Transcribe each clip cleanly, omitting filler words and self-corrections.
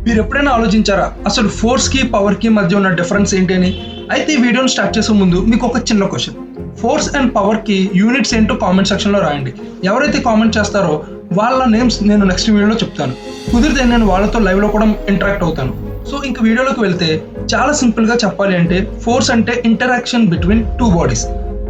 మీరు ఎప్పుడైనా ఆలోచించారా అసలు ఫోర్స్ కి పవర్ కి మధ్య ఉన్న డిఫరెన్స్ ఏంటి అని? అయితే ఈ వీడియోని స్టార్ట్ చేసే ముందు మీకు ఒక చిన్న క్వశ్చన్. ఫోర్స్ అండ్ పవర్ కి యూనిట్స్ ఏంటో కామెంట్ సెక్షన్ లో రాయండి. ఎవరైతే కామెంట్ చేస్తారో వాళ్ళ నేమ్స్ నేను నెక్స్ట్ వీడియోలో చెప్తాను. కుదిరితే నేను వాళ్ళతో లైవ్ లో కూడా ఇంటరాక్ట్ అవుతాను. సో ఇంక వీడియోలోకి వెళ్తే చాలా సింపుల్ గా చెప్పాలి అంటే ఫోర్స్ అంటే ఇంటరాక్షన్ బిట్వీన్ టూ బాడీస్.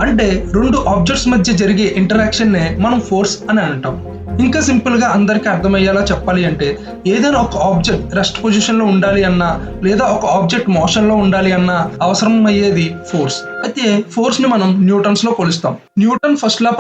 అంటే రెండు ఆబ్జెక్ట్స్ మధ్య జరిగే ఇంటరాక్షన్ నే మనం ఫోర్స్ అని అంటాం. ఇంకా సింపుల్ గా అందరికీ అర్థమయ్యేలా చెప్పాలి అంటే ఏదైనా ఒక ఆబ్జెక్ట్ రెస్ట్ పొజిషన్ లో ఉండాలి అన్నా లేదా ఒక ఆబ్జెక్ట్ మోషన్ లో ఉండాలి అన్నా అవసరం అయ్యేది ఫోర్స్. అయితే ఫోర్స్ ని మనం న్యూటన్స్ లో కొలుస్తాం. న్యూటన్ ఫస్ట్ లా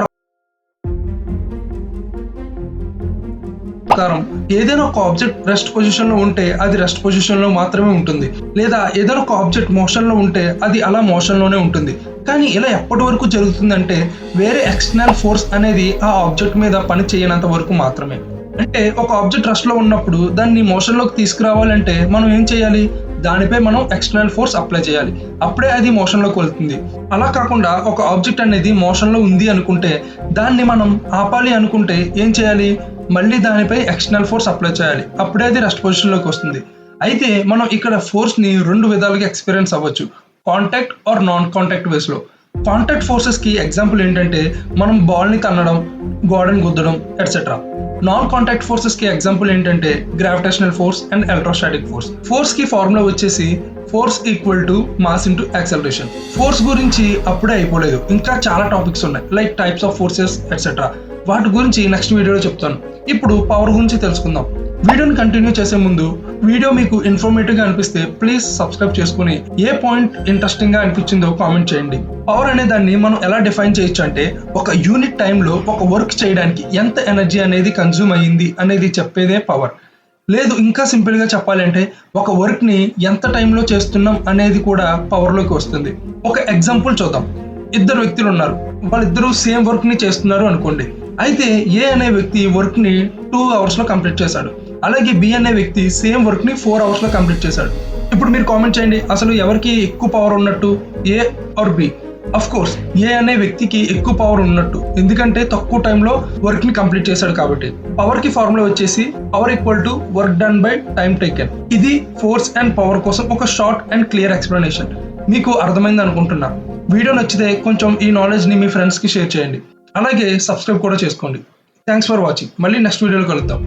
ప్రకారం ఏదైనా ఒక ఆబ్జెక్ట్ రెస్ట్ పొజిషన్ లో ఉంటే అది రెస్ట్ పొజిషన్ లో మాత్రమే ఉంటుంది, లేదా ఏదైనా ఒక ఆబ్జెక్ట్ మోషన్ లో ఉంటే అది అలా మోషన్ లోనే ఉంటుంది. కానీ ఇలా ఎప్పటి వరకు జరుగుతుందంటే వేరే ఎక్స్టర్నల్ ఫోర్స్ అనేది ఆ ఆబ్జెక్ట్ మీద పని చేయనంత వరకు మాత్రమే. అంటే ఒక ఆబ్జెక్ట్ రెస్ట్ లో ఉన్నప్పుడు దాన్ని మోషన్ లోకి తీసుకురావాలంటే మనం ఏం చేయాలి? దానిపై మనం ఎక్స్టర్నల్ ఫోర్స్ అప్లై చేయాలి, అప్పుడే అది మోషన్ లోకి వెళ్తుంది. అలా కాకుండా ఒక ఆబ్జెక్ట్ అనేది మోషన్ లో ఉంది అనుకుంటే దాన్ని మనం ఆపాలి అనుకుంటే ఏం చేయాలి? మళ్ళీ దానిపై ఎక్స్టర్నల్ ఫోర్స్ అప్లై చేయాలి, అప్పుడే అది రెస్ట్ పొజిషన్ లోకి వస్తుంది. అయితే మనం ఇక్కడ ఫోర్స్ ని రెండు విధాలుగా ఎక్స్పీరియన్స్ అవ్వచ్చు, కాంటాక్ట్ ఆర్ నాన్ కాంటాక్ట్ వేస్ లో. కాంటాక్ట్ ఫోర్సెస్ కి ఎగ్జాంపుల్ ఏంటంటే మనం బాల్ ని తన్నడం, గోడని గుద్దడం ఎట్సెట్రా. నాన్ కాంటాక్ట్ ఫోర్సెస్ కి ఎగ్జాంపుల్ ఏంటంటే gravitational force and electrostatic force. Force కి ఫార్ములా వచ్చేసి force equal to mass into acceleration. Force గురించి అప్పుడే అయిపోలేదు, ఇంకా చాలా టాపిక్స్ ఉన్నాయి like types of forces etcetera. వాటి గురించి నెక్స్ట్ వీడియోలో చెప్తాను. ఇప్పుడు పవర్ గురించి తెలుసుకుందాం. వీడియోని కంటిన్యూ చేసే ముందు వీడియో మీకు ఇన్ఫర్మేటివ్ గా అనిపిస్తే ప్లీజ్ సబ్స్క్రైబ్ చేసుకుని ఏ పాయింట్ ఇంట్రెస్టింగ్ గా అనిపించిందో కామెంట్ చేయండి. పవర్ అనే దాన్ని మనం ఎలా డిఫైన్ చేయొచ్చు అంటే ఒక యూనిట్ టైంలో ఒక వర్క్ చేయడానికి ఎంత ఎనర్జీ అనేది కన్జ్యూమ్ అయ్యింది అనేది చెప్పేదే పవర్. లేదు ఇంకా సింపుల్ గా చెప్పాలంటే ఒక వర్క్ ని ఎంత టైంలో చేస్తున్నాం అనేది కూడా పవర్ లోకి వస్తుంది. ఒక ఎగ్జాంపుల్ చూద్దాం. ఇద్దరు వ్యక్తులు ఉన్నారు, వాళ్ళిద్దరూ సేమ్ వర్క్ ని చేస్తున్నారు అనుకోండి. అయితే ఏ అనే వ్యక్తి వర్క్ ని 2 hours లో కంప్లీట్ చేశాడు, అలాగే బి అనే వ్యక్తి సేమ్ వర్క్ ని 4 hours లో కంప్లీట్ చేశాడు. ఇప్పుడు మీరు కామెంట్ చేయండి, అసలు ఎవరికి ఎక్కువ పవర్ ఉన్నట్టు, ఏ ఆర్ బి? అఫ్ కోర్స్ ఏ అనే వ్యక్తికి ఎక్కువ పవర్ ఉన్నట్టు, ఎందుకంటే తక్కువ టైంలో వర్క్ ని కంప్లీట్ చేశాడు కాబట్టి. పవర్ కి ఫార్ములా వచ్చేసి power equal to work done by time taken. ఇది ఫోర్స్ అండ్ పవర్ కోసం ఒక షార్ట్ అండ్ క్లియర్ ఎక్స్ప్లెనేషన్. మీకు అర్థమైంది అనుకుంటున్నా. వీడియో నచ్చితే కొంచెం ఈ నాలెడ్జ్ ని మీ ఫ్రెండ్స్ కి షేర్ చేయండి, అలాగే సబ్స్క్రైబ్ కూడా చేసుకోండి. Thanks for watching. మళ్ళీ నెక్స్ట్ వీడియోలో కలుద్దాం.